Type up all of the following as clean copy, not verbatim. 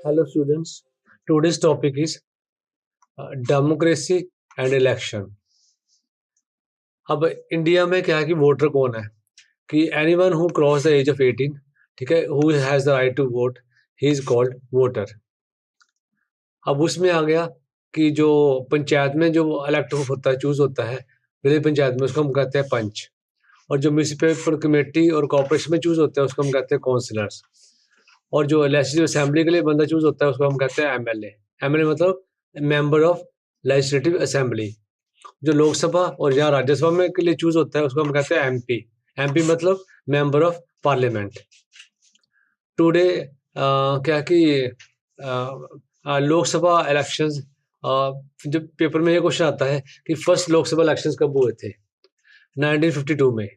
Hello students, today's topic is democracy and election. अब India में क्या है कि वोटर कौन है कि anyone who cross the age of 18, ठीक है, who has the right to vote, he is called voter. अब उसमें आ गया कि जो पंचायत में जो इलेक्ट होता है, चूज होता है विलेज पंचायत में, उसको हम कहते हैं पंच। और जो म्यूनिसिपल कमेटी और कॉर्पोरेशन में चूज होता है उसको हम कहते हैं काउंसिलर्स। और जो लेजिस्लेटिव असेंबली के लिए बंदा चूज होता है उसको हम कहते हैं एमएलए। एमएलए मतलब मेंबर ऑफ लेजिस्लेटिव असेंबली। जो लोकसभा और यहाँ राज्यसभा में के लिए चूज होता है उसको हम कहते हैं एमपी। एमपी मतलब मेंबर ऑफ पार्लियामेंट। टुडे क्या कि लोकसभा इलेक्शंस, जब पेपर में ये क्वेश्चन आता है कि फर्स्ट लोकसभा इलेक्शंस कब हुए थे, 1952 में,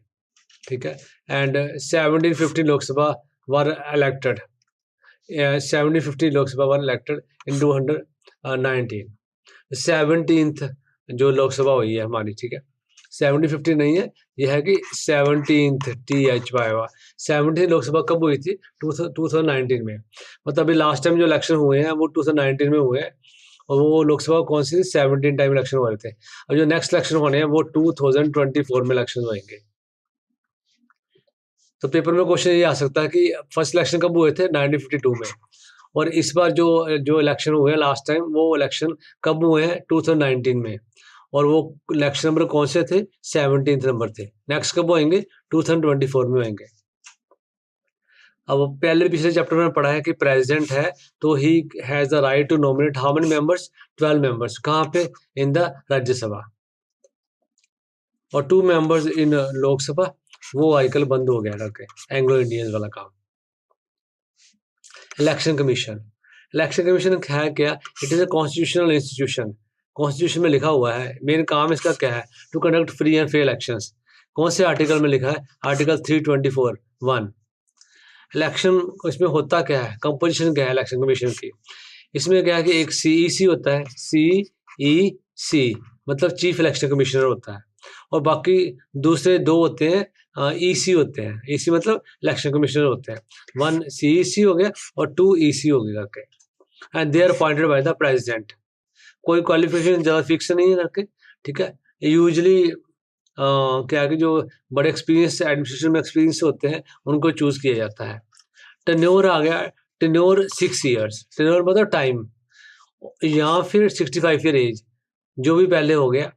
ठीक है। And 1750 Lok Sabha were elected, 1750 Lok Sabha were elected in 219। 17th जो लोकसभा हुई है हमारी, ठीक है, 1750 नहीं है, यह है कि 17th THY 17 लोकसभा कब हुई थी? 2019 में। मतलब अभी लास्ट टाइम जो इलेक्शन हुए हैं वो 2019 में हुए हैं, और वो लोकसभा कौन सी थी? 17 टाइम इलेक्शन हुए थे। अब जो नेक्स्ट इलेक्शन होने हैं वो 2024 में इलेक्शन होंगे। तो पेपर में क्वेश्चन ये आ सकता है कि फर्स्ट इलेक्शन कब हुए थे? 1952 में। और इस बार जो जो इलेक्शन हुए हैं लास्ट टाइम, वो इलेक्शन कब हुए हैं? 2019 में। और वो इलेक्शन नंबर कौन से थे? 17th नंबर थे। नेक्स्ट कब होंगे? 2024 में होंगे। अब पहले पिछले चैप्टर में पढ़ा है कि प्रेसिडेंट है तो he has the right to nominate how many members? 12 members. कहाँ पे? In the Rajya Sabha. और 2 मेंबर्स इन लोकसभा। वो आजकल बंद हो गया करके, एंग्लो इंडियंस वाला काम। Election commission. इलेक्शन कमीशन है क्या? It is a constitutional institution. Constitution में लिखा हुआ है, मेन काम इसका क्या है? To conduct free and fair elections. कौन से आर्टिकल में लिखा है? आर्टिकल 324(1). इलेक्शन इसमें होता क्या है? कंपोजिशन क्या है इलेक्शन कमीशन की? इसमें क्या है कि एक सीईसी होता है, CEC मतलब चीफ इलेक्शन कमिश्नर होता है, और बाकी दूसरे 2 होते हैं, EC होते हैं। EC मतलब इलेक्शन कमिश्नर होते हैं। 1 CEC हो गया और 2 EC हो गया करके। And they are appointed by the president. कोई क्वालिफिकेशन ज़्यादा फिक्स नहीं है करके, ठीक है। यूजुअली क्या है कि जो बड़े एक्सपीरियंस एडमिनिस्ट्रेशन में एक्सपीरियंस होते हैं उनको चूज किया जाता है। टेन्योर आ गया, टेन्योर 6 ईयर्स। टेन्योर मतलब टाइम, या फिर 65 ईयर एज, जो भी पहले हो गया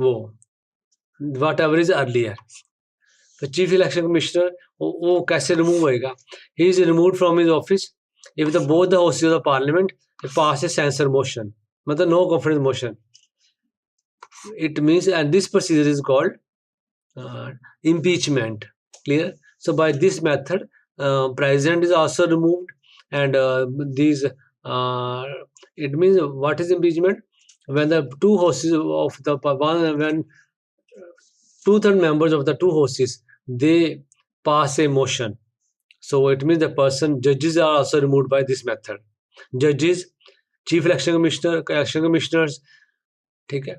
वो, वट एवर इज अर्लियर। तो चीफ इलेक्शन कमिश्नर वो कैसे रिमूव होएगा? He is remove from his office if the both the houses of parliament pass a censure motion, मतलब no confidence motion. It means and this procedure is called impeachment. Clear? So by this method, president is also removed, and these it means what is impeachment? When the two houses of the one, when 2/3 members of the two houses they pass a motion, so it means the person, judges are also removed by this method. Judges, chief election commissioner, election commissioners, ठीक है,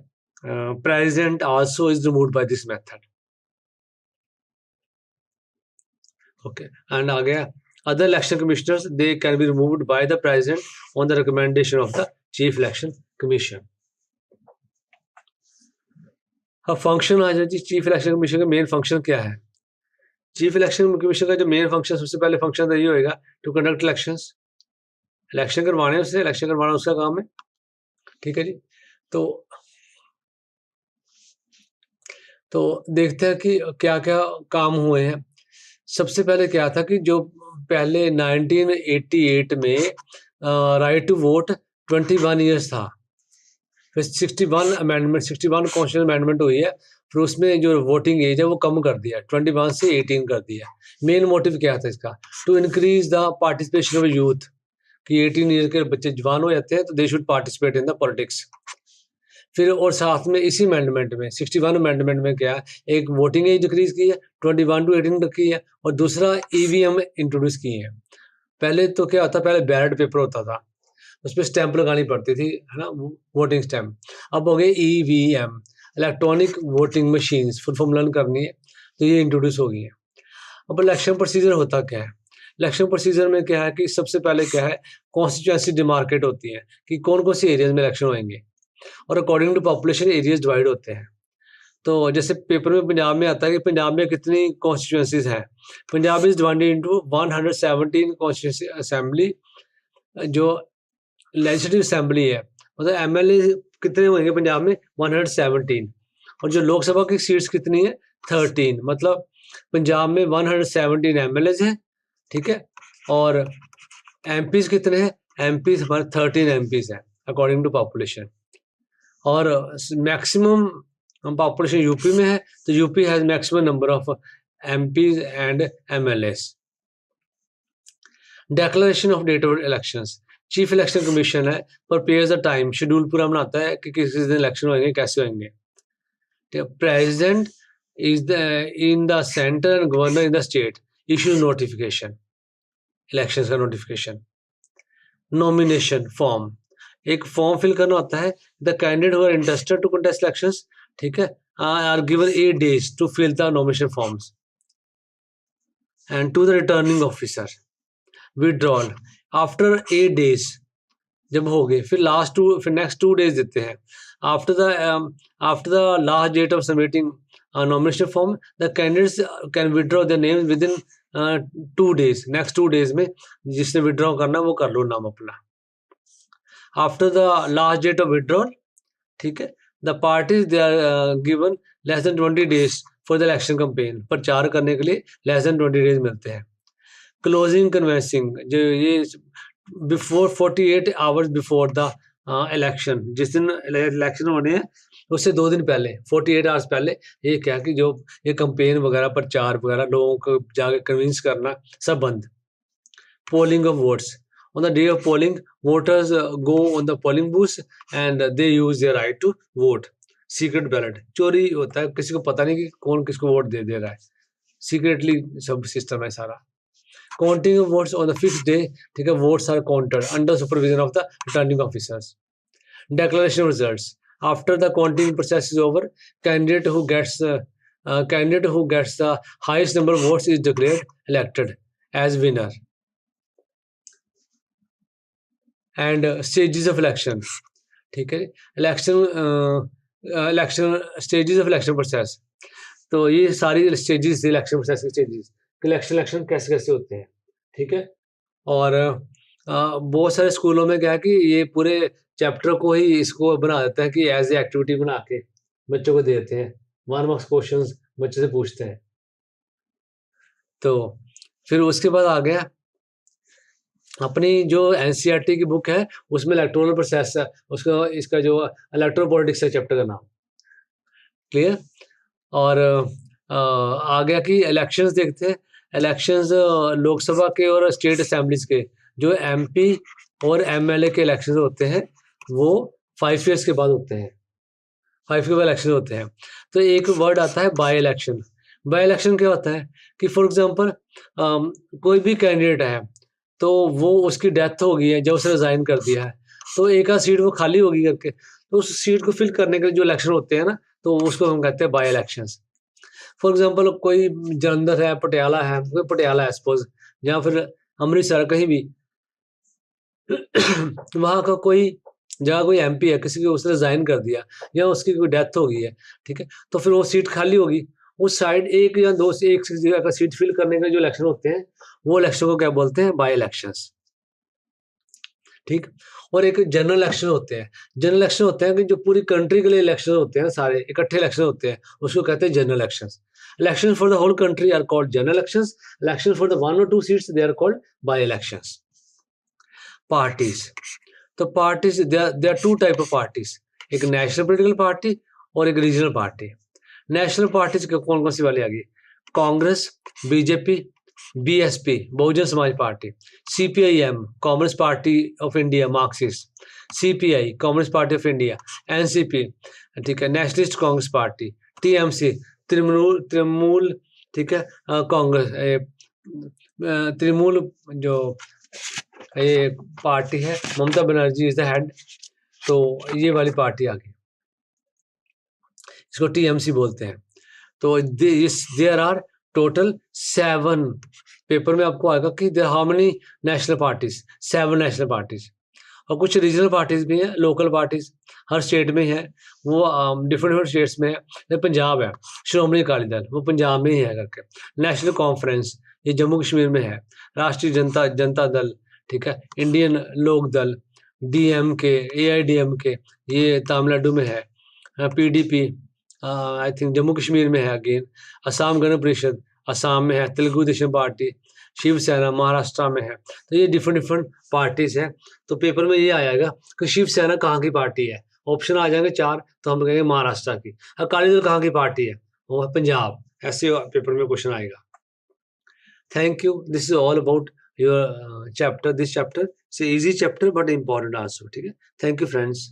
president also is removed by this method. Okay, and आ गया other election commissioners, they can be removed by the president on the recommendation of the chief election commission. अब function आ जाए, chief election commission का main function क्या है? Chief election commission का जो main function, सबसे पहले फंक्शन तो ये होएगा टू कंडक्ट इलेक्शंस। इलेक्शन करवाने उससे, इलेक्शन करवाना उसका काम है, ठीक है जी। तो देखते हैं कि क्या क्या काम हुए हैं। सबसे पहले क्या था कि जो पहले 1988 में राइट टू वोट 21 ईयर्स था। फिर 61 अमेंडमेंट, 61 कॉन्स्टिट्यूशन अमेंडमेंट हुई है, फिर उसमें जो वोटिंग एज है वो कम कर दिया, 21 से 18 कर दिया। मेन मोटिव क्या था इसका? To increase the participation of youth, कि 18 ईयर के बच्चे जवान हो जाते हैं तो they should participate in the politics. फिर और साथ में इसी अमेंडमेंट में, 61 अमेंडमेंट में क्या, एक वोटिंग एज डिक्रीज की है, 21 टू 18 रखी है, और दूसरा ईवीएम इंट्रोड्यूस किए हैं। पहले तो क्या होता, पहले बैलेट पेपर होता था, उसपे स्टैंप लगानी पड़ती थी, है ना, वोटिंग स्टैंप। अब हो गए EVM, electronic voting machines, full form learn करनी है तो ये इंट्रोड्यूस हो गई है। अब इलेक्शन प्रोसीजर होता क्या है? इलेक्शन प्रोसीजर में क्या है कि सबसे पहले क्या है, कॉन्स्टिट्यूएंसी डिमार्केट होती है कि कौन कौन से एरियाज में इलेक्शन होंगे, और according to population areas divide होते हैं। तो जैसे पेपर में पंजाब में आता है कि पंजाब में कितनी कॉन्स्टिट्यूएंसीज हैं। Punjab is divided into 117 constituency assembly, जो लेजिस्लेटिव असेंबली है, मतलब एमएलए कितने होंगे पंजाब में 117, और जो लोकसभा की सीट्स कितनी है 13, मतलब पंजाब में 117 एमएलएज हैं, ठीक है, और एमपीज कितने हैं, एमपीज हमारे 13 एमपीज हैं अकॉर्डिंग टू पॉपुलेशन, और मैक्सिमम पॉपुलेशन यूपी में है, तो UP has maximum number of MPs and MLAs. Declaration of date of elections, chief election commission है प्रिपेयर्स द टाइम, शेड्यूल पूरा बनाता है कि किस दिन इलेक्शन होंगे, कैसे होंगे। President is the in the centre and governor in the state issue notification, elections का नोटिफिकेशन। नॉमिनेशन फॉर्म, एक फॉर्म फिल करना होता है, the candidate who are interested to contest elections, ठीक है, are given 8 days to fill the nomination forms, and to the returning officer withdrawal after 8 days जब हो गए, फिर नेक्स्ट 2 days देते हैं। After the last date of submitting nomination form, the candidates can withdraw their name within 2 days, next 2 days में जिसने withdraw करना वो कर लो नाम अपना। After the last date of withdrawal, ठीक है, the parties they are given less than 20 days for the election campaign, प्रचार करने के लिए लेस देन 20 days मिलते हैं। क्लोजिंग कन्वेंसिंग, जो ये before 48 hours before the election, जिस दिन इलेक्शन होने हैं उससे 2 दिन पहले 48 hours पहले ये क्या कि जो ये कैंपेन वगैरह प्रचार वगैरह लोगों को जाके कन्विंस करना सब बंद। Polling of votes, on the day of polling voters go on the polling booths and they use their right to vote, secret ballot, चोरी होता है, किसी को पता नहीं कि कौन किसको वोट दे रहा है, सीक्रेटली सब सिस्टम है सारा। Counting of votes on the fixed day, ठीक है, votes are counted under supervision of the returning officers. Declaration results, after the counting process is over, candidate who gets the highest number of votes is declared elected as winner. And stages of election, ठीक है, election stages of election process, तो ये सारी stages election process की stages, election कैसे कैसे होते हैं, ठीक है। और बहुत सारे स्कूलों में क्या है कि ये पूरे चैप्टर को ही इसको बना देता है कि एज ए एक्टिविटी बना के बच्चों को देते हैं, 1 marks क्वेश्चंस बच्चे से पूछते हैं। तो फिर उसके बाद आ गया अपनी जो एनसीईआरटी की बुक है उसमें इलेक्टोरल प्रोसेस है, उसका इसका जो इलेक्टोरल पॉलिटिक्स है चैप्टर का नाम, क्लियर। और आ गया कि इलेक्शंस देखते हैं, इलेक्शंस लोकसभा के और स्टेट असेंबलीज के जो एमपी और एमएलए के इलेक्शंस होते हैं वो 5 years के बाद होते हैं, 5 के बाद इलेक्शन होते हैं। तो एक वर्ड आता है बाय इलेक्शन। बाय इलेक्शन क्या होता है कि फॉर एग्जांपल कोई भी कैंडिडेट है तो वो उसकी डेथ हो गई है, जब उसने रिजाइन कर दिया है तो एक आध सीट वो खाली होगी करके, तो उस सीट को फिल करने के लिए जो इलेक्शन होते हैं ना, तो उसको हम कहते हैं बाय इलेक्शंस। फॉर एग्जांपल कोई जलंधर है, पटियाला है, कोई पटियाला है सपोज, या फिर अमृतसर कहीं भी वहाँ का कोई जहाँ कोई एमपी है, किसी को उसने रिजाइन कर दिया या उसकी कोई डेथ हो गई है, ठीक है, तो फिर वो सीट खाली होगी, उस साइड एक या दो से एक जगह का सीट फिल करने के जो इलेक्शन होते हैं वो इलेक्शन को क्या बोलते हैं, बाय इलेक्शंस, ठीक। और एक जनरल इलेक्शन होते हैं, जनरल इलेक्शन होते हैं कि जो पूरी कंट्री के लिए इलेक्शन होते हैं, सारे इकट्ठे इलेक्शन होते हैं, उसको कहते हैं general elections. Election for the whole country are called general elections, election for the 1 or 2 seats they are called by elections. Parties, तो parties there are 2 type of parties, एक नेशनल पॉलिटिकल पार्टी और एक regional party. National parties के कौन कौन सी वाली आ गई, Congress, BJP, BSP Bahujan Samaj party, CPIM communist party of India Marxist, CPI communist party of India, NCP, ठीक है, nationalist Congress party, TMC Trinamool, ठीक है, कांग्रेस तृणमूल जो ये पार्टी है, Mamata Banerjee is the head, तो ये वाली पार्टी आ गई, इसको टीएमसी बोलते हैं। तो देयर आर टोटल 7 पेपर में आपको आएगा कि there how many national parties, 7 national parties. और कुछ रीजनल पार्टीज भी हैं, लोकल पार्टीज हर स्टेट में है, वो डिफरेंट डिफरेंट स्टेट्स में है। जैसे पंजाब है, श्रोमणी अकाली दल, वो पंजाब में ही है करके। नेशनल कॉन्फ्रेंस, ये जम्मू कश्मीर में है। राष्ट्रीय जनता जनता दल, ठीक है, इंडियन लोक दल, DMK, AIDMK, ये तमिलनाडु में है। PDP I think Jammu Kashmir में है अगेन। असम गण परिषद असम में है। तेलुगु देशम पार्टी, शिवसेना महाराष्ट्र में है। तो ये डिफरेंट डिफरेंट पार्टीज हैं। तो पेपर में ये आएगा कि शिवसेना कहाँ की पार्टी है। ऑप्शन आ जाएंगे 4, तो हम कहेंगे महाराष्ट्र की। अकाली दल कहाँ की पार्टी है, वो है पंजाब। ऐसे पेपर में क्वेश्चन आएगा। Thank you, this is all about your chapter, this chapter is easy chapter but important also, ठीक है। Thank you friends.